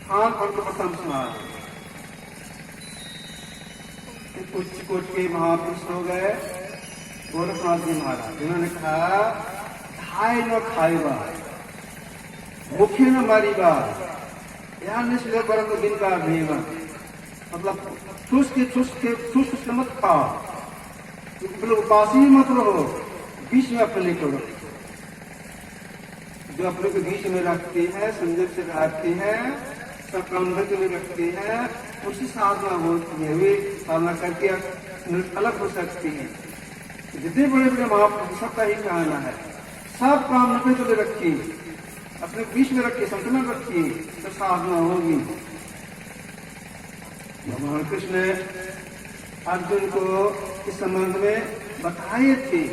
स्थान पर प्रथम स्थान। कुछ कुछ के महापुरुष हो गए गोरखनाथ जी महाराज, जिन्होंने कहा खाए न खाएगा, भूखे न मारीगा, यहाँ निश्चय परम दिन का भीवन। मतलब शुष्क मत खाओ, उपासी मत रहो, बीच में अपने करो। जो अपने को बीच में रखती है, संजय से रखती है, सब कंधक में रखती है, उसी साधना होती है। वे साधना करके अलग हो सकती है। जितने बड़े बड़े महापुरुष सबका ही कहना है, सब काम अपने को रखिए, अपने बीच में रखिए, संतुलन रखिए, तो साधना होगी। भगवान कृष्ण अर्जुन को इस संबंध में बताए थे,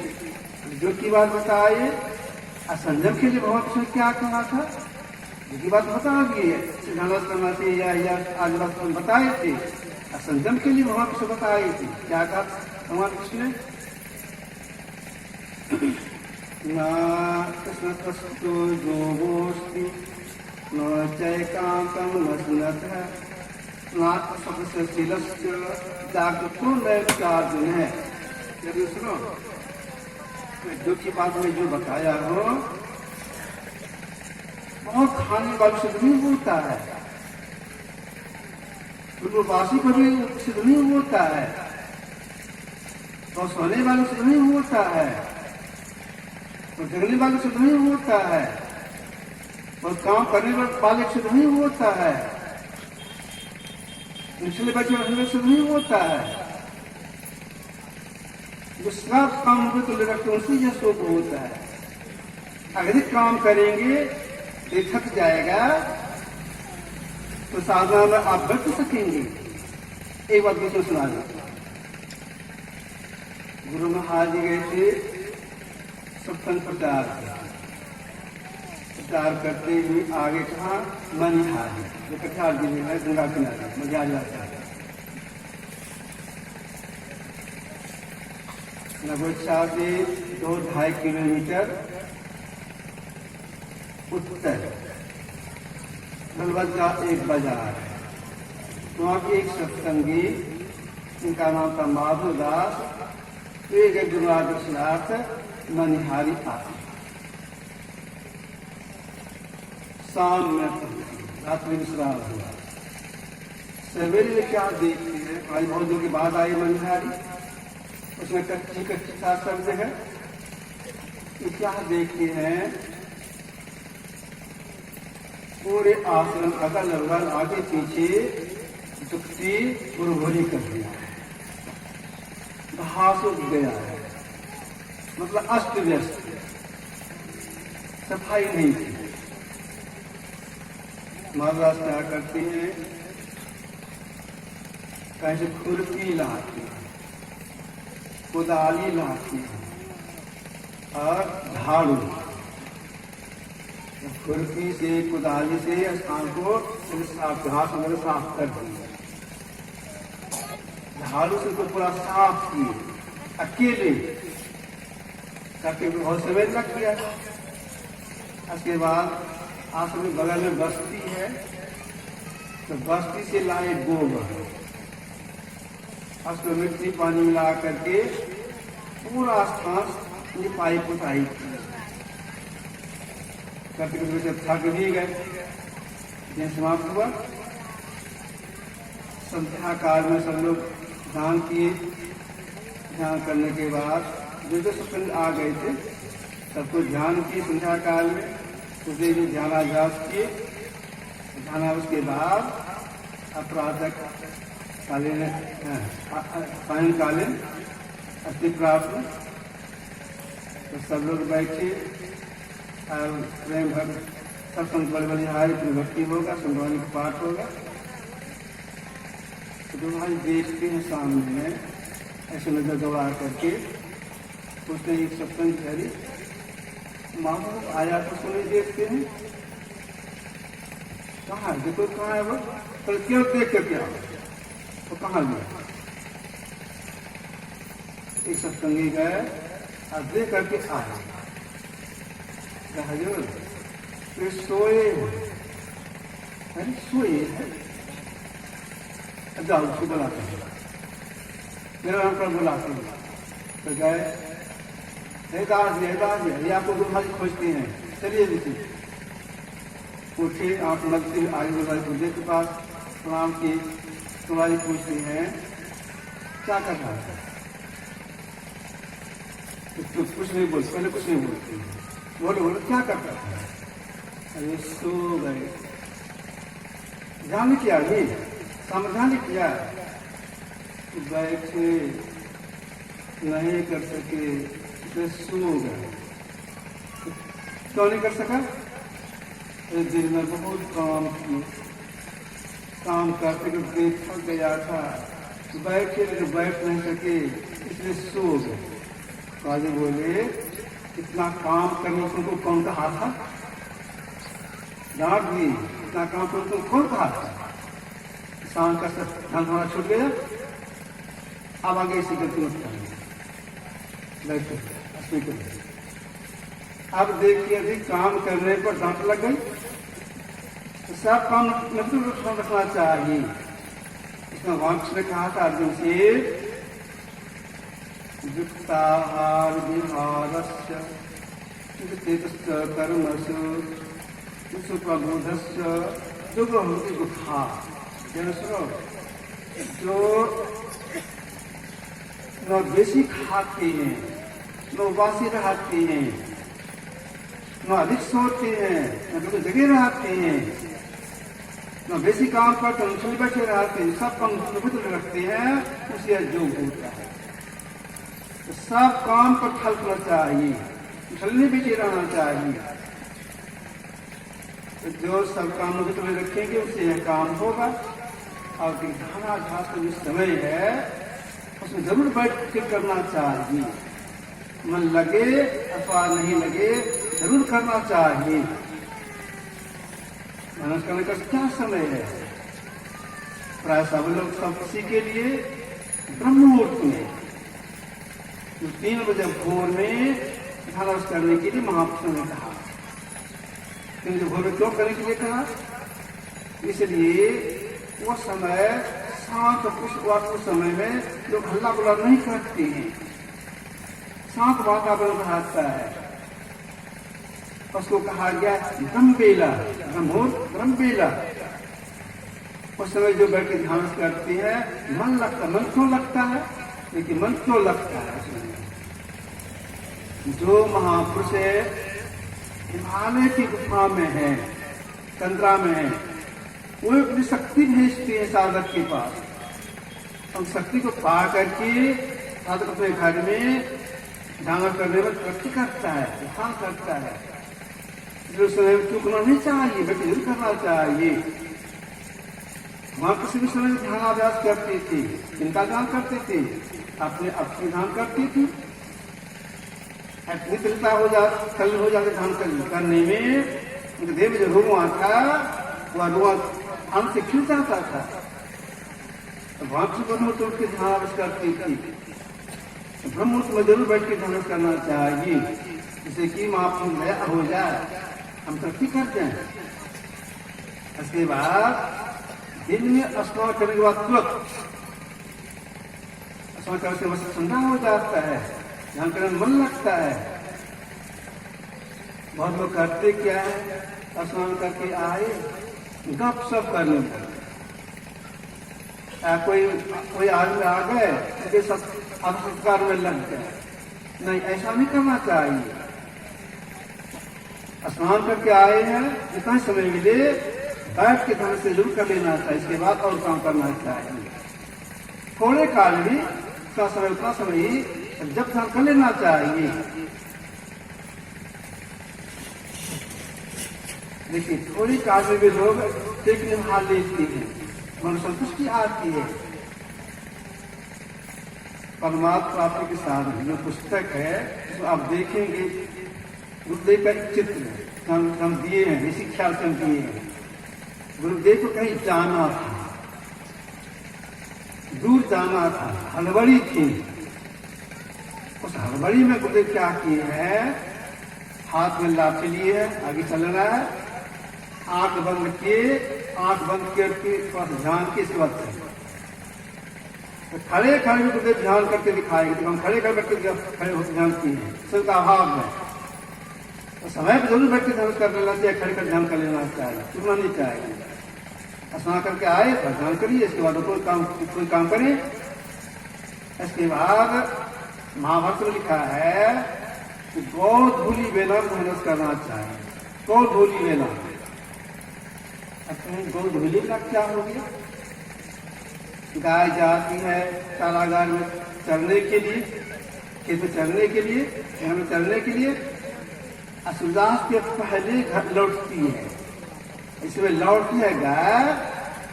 जो की बात बताए। असंजम के लिए भगवान कृष्ण क्या कहा था, जो की बात बता दी है, या आज बात बताए थे। असंजम के लिए भगवान कृष्ण बताए थे, क्या कहा भगवान कृष्ण ने, न कृष्णस्तु योगोस्ति न चैकांतम न सुनतः नात्मशीलस्य जागृतो नैर्चार्जुन है। यदि सुनो, जो की बात में जो बताया हो, बहुत खाने वालों से नहीं होता है, पूर्ववासी को भी सिद्ध नहीं होता है, और सोने वालों से नहीं होता है, और जगने वालों से नहीं होता है, और काम करने वाले से नहीं होता है, निचले बच्चे रहने से नहीं होता है। जो सब काम को तो रखते उसी से शोक होता है। अगर काम करेंगे तो थक जाएगा, तो साधना में आप बैठ सकेंगे। एक बात दूसरा सुना दो। गुरु महाराज जी गए थे सत्संग प्रचार करते हुए, आगे कहा मनिहार जो कटिहार जिले है, गंगा किनारे मजा जाता है। नगोचा से 2-2.5 किलोमीटर उत्तर बलवद का एक बाजार है। वहाँ के एक सत्संगी, इनका नाम था माधव दास, एक गुरुनाथ मनिहारी आते। शाम में रात्रि विश्राम हुआ, सवेरे में क्या देखते हैं, भाई बहुत के बाद आए मनिहारी, उसमें कच्ची सा शब्द है, तो क्या देखते हैं, पूरे आश्रम अगल बगल आगे पीछे दुखती गुरुभरी कर दिया है, घास उग गया है, मतलब अस्त व्यस्त, सफाई नहीं थी। महाराज क्या करते हैं, कहीं से खुरपी लाते हैं, कुदाली लाते हैं और झाड़ू, खुरपी से कुदाली से स्थान को साफ, घास वगैरह साफ कर दिए, झाड़ू से तो पूरा साफ किए, अकेले करके बहुत समय लग गया। उसके बाद आश्रम बगल में बस्ती है, तो बस्ती से लाए गोबर, उसको मिट्टी पानी मिला करके पूरा स्थान लिपाई पुताई की। करते जब थक भी गए, दिन समाप्त हुआ, संध्या काल में सब लोग ध्यान किए। ध्यान करने के बाद जो सत्संग आ गए थे सबको ध्यान किए संध्या काल में, उसे भी ध्यानाभ्यास किए। ध्यानाभ्यास के बाद अपराधक कालीन सायंकालीन अस्थि प्राप्त, तो सब लोग बैठे और प्रेम भक्त सत्संग बलिहारी भक्ति होगा, संभवानी का पाठ होगा। तो तुम्हारी देखते हैं सामने में ऐसे नजर गवा करके, उसने एक सत्संग ठहरी, मामू आया तो सुने देखते हैं, कहाँ है देखो, कहाँ है वो, तो क्यों देख कर क्या तो कहाँ गया। एक सत्संगी गए और देख करके आए, हजूर वे सोए, अरे सोए है, जाओ उसको बुलाते हैं, मेरा नाम पर बुलाते हैं। तो गए, दादाजी ये आपको गुरुभाई खोजते हैं, चलिए देखिए। उठे, आंख लगती, आगे गुरुभाई गुरुदेव के पास प्रणाम की, गुरुभाई पूछते हैं क्या कर रहा है? तो कुछ नहीं बोलते, पहले कुछ नहीं बोलते, बोलो क्या करता था? अरे सो गए। ध्यान किया, नहीं समाधान किया, बैठे नहीं कर सके, सो गए। क्यों नहीं कर सका? एक दिन में बहुत काम किए, काम करते करते थक गया था, बैठे लेकिन बैठ नहीं सके, इसलिए सो गए। काजी बोले इतना काम करने तुमको कौन कहा था? डांट दी, इतना काम करने तुमको कौन कहा था? किसान का धन थोड़ा छूट गया, अब आगे इसी करती बैठे। अब देखिए यदि काम करने पर डांट लग गई तो सब काम नतुल रखना चाहिए। इसमें वांश ने कहा था अर्जुन से, युक्ताहार विहारस्य तेजस्य कर्मसु सुप्रबोधस्य दुर्गति गुहा। सुनो, जो न बेसी खाते हैं, न उबासी रहते हैं, न अधिक सोते हैं, न कभी जगह रहते हैं, न बेसी काम करते हैं, न बैठे रहते हैं, सब काम पवित्र रखते हैं, उसे योग होता है। तो सब काम पर फल करना चाहिए, छलने बैठे रहना चाहिए। तो जो सब काम में रखेंगे उससे यह काम होगा। और घाना घास का जो समय है उसमें जरूर बैठ कर करना चाहिए, मन लगे अथवा नहीं लगे जरूर करना चाहिए। मेहनत करने का क्या समय है? प्राय सब लोग सब किसी के लिए ब्रह्म मुहूर्त में 3 बजे भोर में ध्यान करने के लिए महापुरुषों ने कहा। किंतु भोर में क्यों करने के लिए कहा? इसलिए वो समय शांत, उस समय में लोग हल्ला गुल्ला नहीं करते हैं, शांत वातावरण रहता है। उसको कहा गया ब्रह्मबेला, ब्रह्मबेला। उस समय जो बैठ के ध्यान करते हैं मन लगता, मन क्यों लगता है? लेकिन मन क्यों लगता है? जो महापुरुष हिमालय की गुफा में है, चंद्रा में है, वो अपनी शक्ति भेजती है साधक के पास। उस शक्ति को पा करके साधक अपने घर में ध्यान करने में तरक्की करता है, ध्यान करता है। जो समय चूकना नहीं चाहिए, बल्कि जरूर करना चाहिए। वहां किसी भी समय ध्यानाभ्यास करते थे, इनका ध्यान करते थे, अपने ध्यान करती थी। मित्रता हो जाते ध्यान करने में देव जो रुआ था वह रुआ ध्यान से खिल जाता था। ब्रह्ममुहूर्त उठ के ध्यान करती थी। ब्रह्ममुहूर्त में जरूर बैठ के ध्यान करना चाहिए, जिससे कि महापुरुष दया हो जाए, हम तरक्की कर जाए। इसके बाद दिन में स्नान करने के बाद तुरंत स्नान करने से मस्त ठंडा हो जाता है, ध्यान करने में मन लगता है। बहुत लोग करते क्या है, स्नान करके आए गप सप करने पर कोई आदमी आ गए उनके संस्कार में लग गए। नहीं, ऐसा नहीं करना चाहिए। स्नान करके आए हैं, जितना समय मिले बैठ के ध्यान से जरूर कर लेना चाहिए। इसके बाद और काम करना चाहिए। थोड़े काल में उतना समय ही जब ध्यान कर लेना चाहिए। देखिए, थोड़ी काल में भी लोग एक निभाल लेते हैं, मन संतुष्टि आती है। परमात्मा प्राप्ति के साथ जो पुस्तक है तो आप देखेंगे, गुरुदेव का एक चित्र हम दिए हैं, इसी ख्याल से हम दिए हैं। गुरुदेव को कहीं जाना था, दूर जाना था, हड़बड़ी थी। उस हड़बड़ी में गुरुदेव क्या किए हैं, हाथ में लाठी लिए है, आगे चल रहा है, आंख बंद के पास ध्यान के इसके बाद तो खड़े खड़े गुरुदेव ध्यान करके दिखाएंगे। तो हम खड़े खड़े होकर ध्यान किए हैं, सबका अभाव है। तो समय पर जरूर बैठ के ध्यान कर लेना चाहिए, खड़े कर ध्यान कर लेना चाहिए, चुपना नहीं चाहिए। स्नान करके आए तो ध्यान करिए, इसके बाद कोई काम करें। इसके बाद महाभारत में लिखा है कि गौ धूली वेला मेहनत करना चाहिए। गौ धूली वेला, गौ धूली वेला क्या हो गया? गाय जाती है चारागार में चरने के लिए, खेत में चरने के लिए, घर में चरने के लिए, सूर्यास्त के पहले घर लौटती है। इसमें लौटती है गाय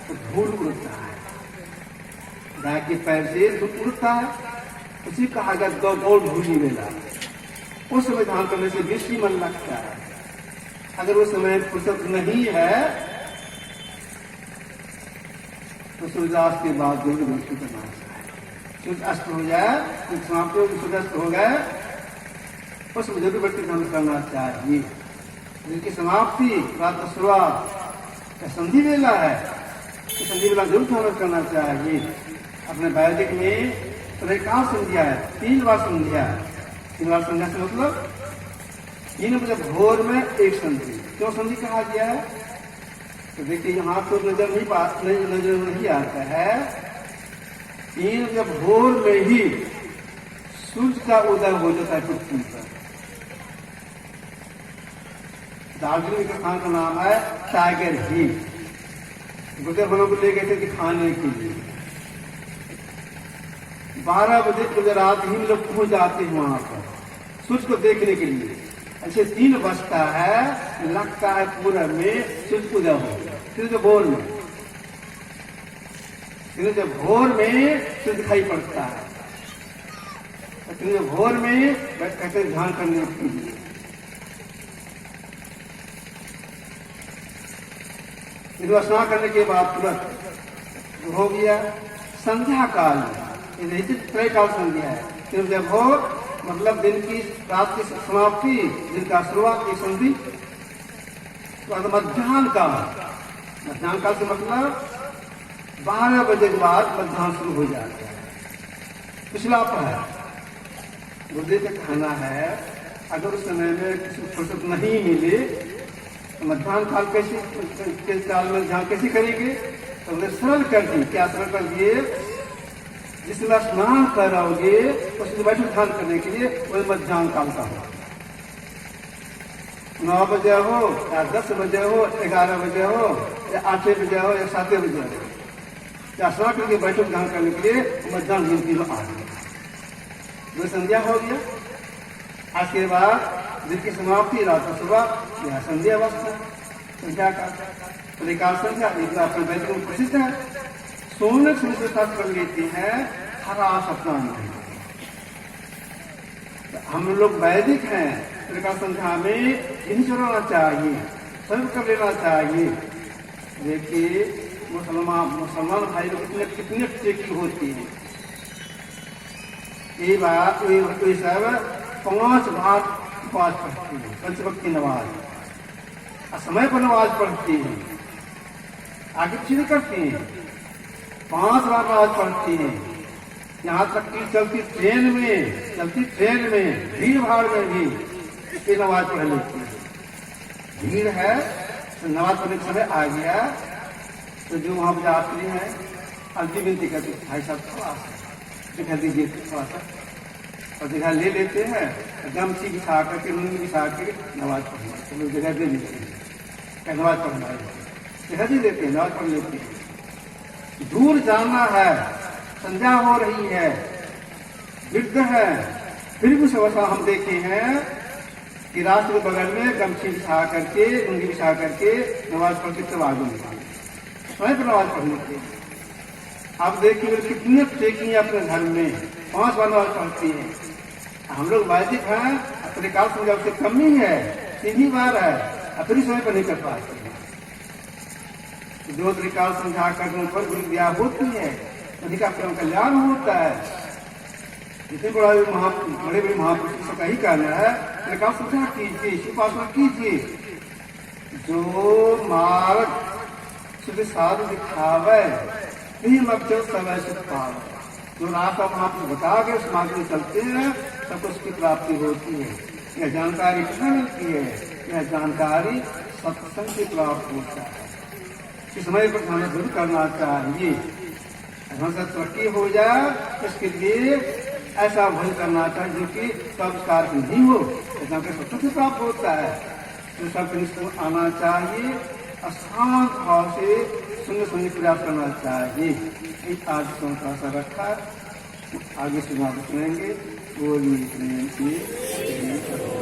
तो धूल उड़ता है, गाय के पैर से धूल उड़ता है, उसी कहा गया गौ धूली वेला। उस समय ध्यान करने से बेशी मन लगता है। अगर उस समय फुर्सत नहीं है तो सूर्यास्त के बाद जरूर वृष्टि करना चाहिए। सूर्य अस्त हो जाए, समाप्त हो, सूर्यास्त हो गए, उस जरूर वृष्टि करना चाहिए। जिनकी समाप्ति रात का शुरुआत संधि वेला है, तो संधि वेला जरूर ध्यान करना चाहिए। अपने वैदिक में त्रैकाल संध्या है, 3 बार संध्या है। 3 बार संध्या से मतलब 3 बजे भोर में एक संधि। क्यों संधि कहा गया है? तो देखिए यहाँ तो नजर नहीं आता है। 3 बजे भोर में ही सूर्य का उदय हो जाता है पृथ्वी पर। दार्जिलिंग के स्थान का नाम है टाइगर हिल। गुरुदेव हम लोग ले गए थे दिखाने के लिए। 12 बजे रात ही लोग पहुंच जाते हैं वहां पर सूर्य को देखने के लिए। ऐसे 3 बजता है, लगता है पूरा में सूर्य उदय हो गया। फिर भोर में, फिर जब भोर में सूर्य दिखाई पड़ता है, फिर भोर में कहते ध्यान करने के लिए। फिर स्नान करने के बाद तुरंत हो गया संध्या काल, त्रैकाल संध्या है। फिर जब भोर मतलब दिन की रात की समाप्ति, दिन का शुरुआत की संधि, तो मध्याह्न काल। मध्याह्न काल से मतलब 12 बजे के बाद मध्याह्न शुरू हो जाता है। पिछला पहर गुरुदेव का कहना है, अगर उस समय में किसी फुर्सत नहीं मिले तो मध्याह्न काल कैसे काल में ध्यान कैसे करेंगे? तो उन्हें सरल कर दिए। क्या सरल कर दिए? जिसमें स्नान कराओगे उसमें बैठे ध्यान करने के लिए वही मध्याह्न काल का हो। 9 बजे हो या 10 बजे हो, 11 बजे हो या 8 बजे हो या 7 बजे हो, या स्नान करके बैठो ध्यान करने के लिए मध्याह्न गिनती में आ गया। वो संध्या हो गया। आज के बाद दिन की समाप्ति, रात का सुबह, यह संध्या अवस्था, संध्या का त्रिकाल संध्या अपने वैदिक में प्रसिद्ध है। सोने से कर लेते हैं, हरा सपना नहीं। हम लोग वैदिक हैं, त्रिकाल संध्या में इन्हीं चलाना चाहिए, सर्व कर लेना चाहिए। देखिए मुसलमान भाई लोग कितने टेकी होती है। ये बात ये सब 5 बार उपवास पढ़ती है, पंचवक्त की नमाज, समय पर नमाज पढ़ती है, आगे पीछे नहीं करती है। 5 बार नमाज पढ़ती है। यहाँ तक कि चलती ट्रेन में भीड़ भाड़ में भी ये नमाज पढ़ लेती है। भीड़ है तो नमाज पढ़ने के समय आ गया तो जो वहां पर यात्री है अर्जी विनती करती, भाई साहब थोड़ा सा दिखा दीजिए, थोड़ा सा, और जगह ले लेते हैं। गमछी बिछा करके, लुंगी बिछा के नमाज पढ़ना, तो लोग जगह दे देते हैं, नमाज पढ़ना है, जगह दे देते हैं, नमाज पढ़ लेते हैं। दूर जाना है, संध्या हो रही है, वृद्ध है, फिर भी अवस्था हम देखे हैं कि रास्ते के बगल में गमछी बिछा करके, लुंगी बिछा करके नमाज पढ़ के तब आगे निकाले, समय पर नमाज पढ़ने के। आप देखिए कितने टेकी अपने घर में 5 बार नमाज पढ़ती है। हम लोग वैदिक हैं, त्रिकाल संध्या से कम ही है, 3 ही बार है, अपनी समय पर नहीं कर पाते हैं। जो त्रिकाल संध्या करने पर गुरु दया होती है, अधिका प्रेम कल्याण होता है। जितने बड़े बड़े महापुरुषों का ही कहना है, त्रिकाल संध्या कीजिए, उपासना कीजिए, जो मार्ग सुख साधु दिखावे ही मक्सद समय सुख पावे। जो रास्ता महापुरुष बता के उस मार्ग में चलते हैं तब उसकी प्राप्ति होती है। यह जानकारी कितना मिलती है? यह जानकारी सत्संग से प्राप्त होता है। इस समय पर हमें दूर करना चाहिए। हमसे तरक्की हो जाए इसके लिए ऐसा भय करना चाहिए जो कि संस्कार नहीं हो, ऐसा के सत्संग से प्राप्त होता है। तो सब निष्ठ आना चाहिए, अशांत भाव से सुनने प्रयास करना चाहिए। आज का सा रखा, आगे सुना सुनेंगे। बोलिए।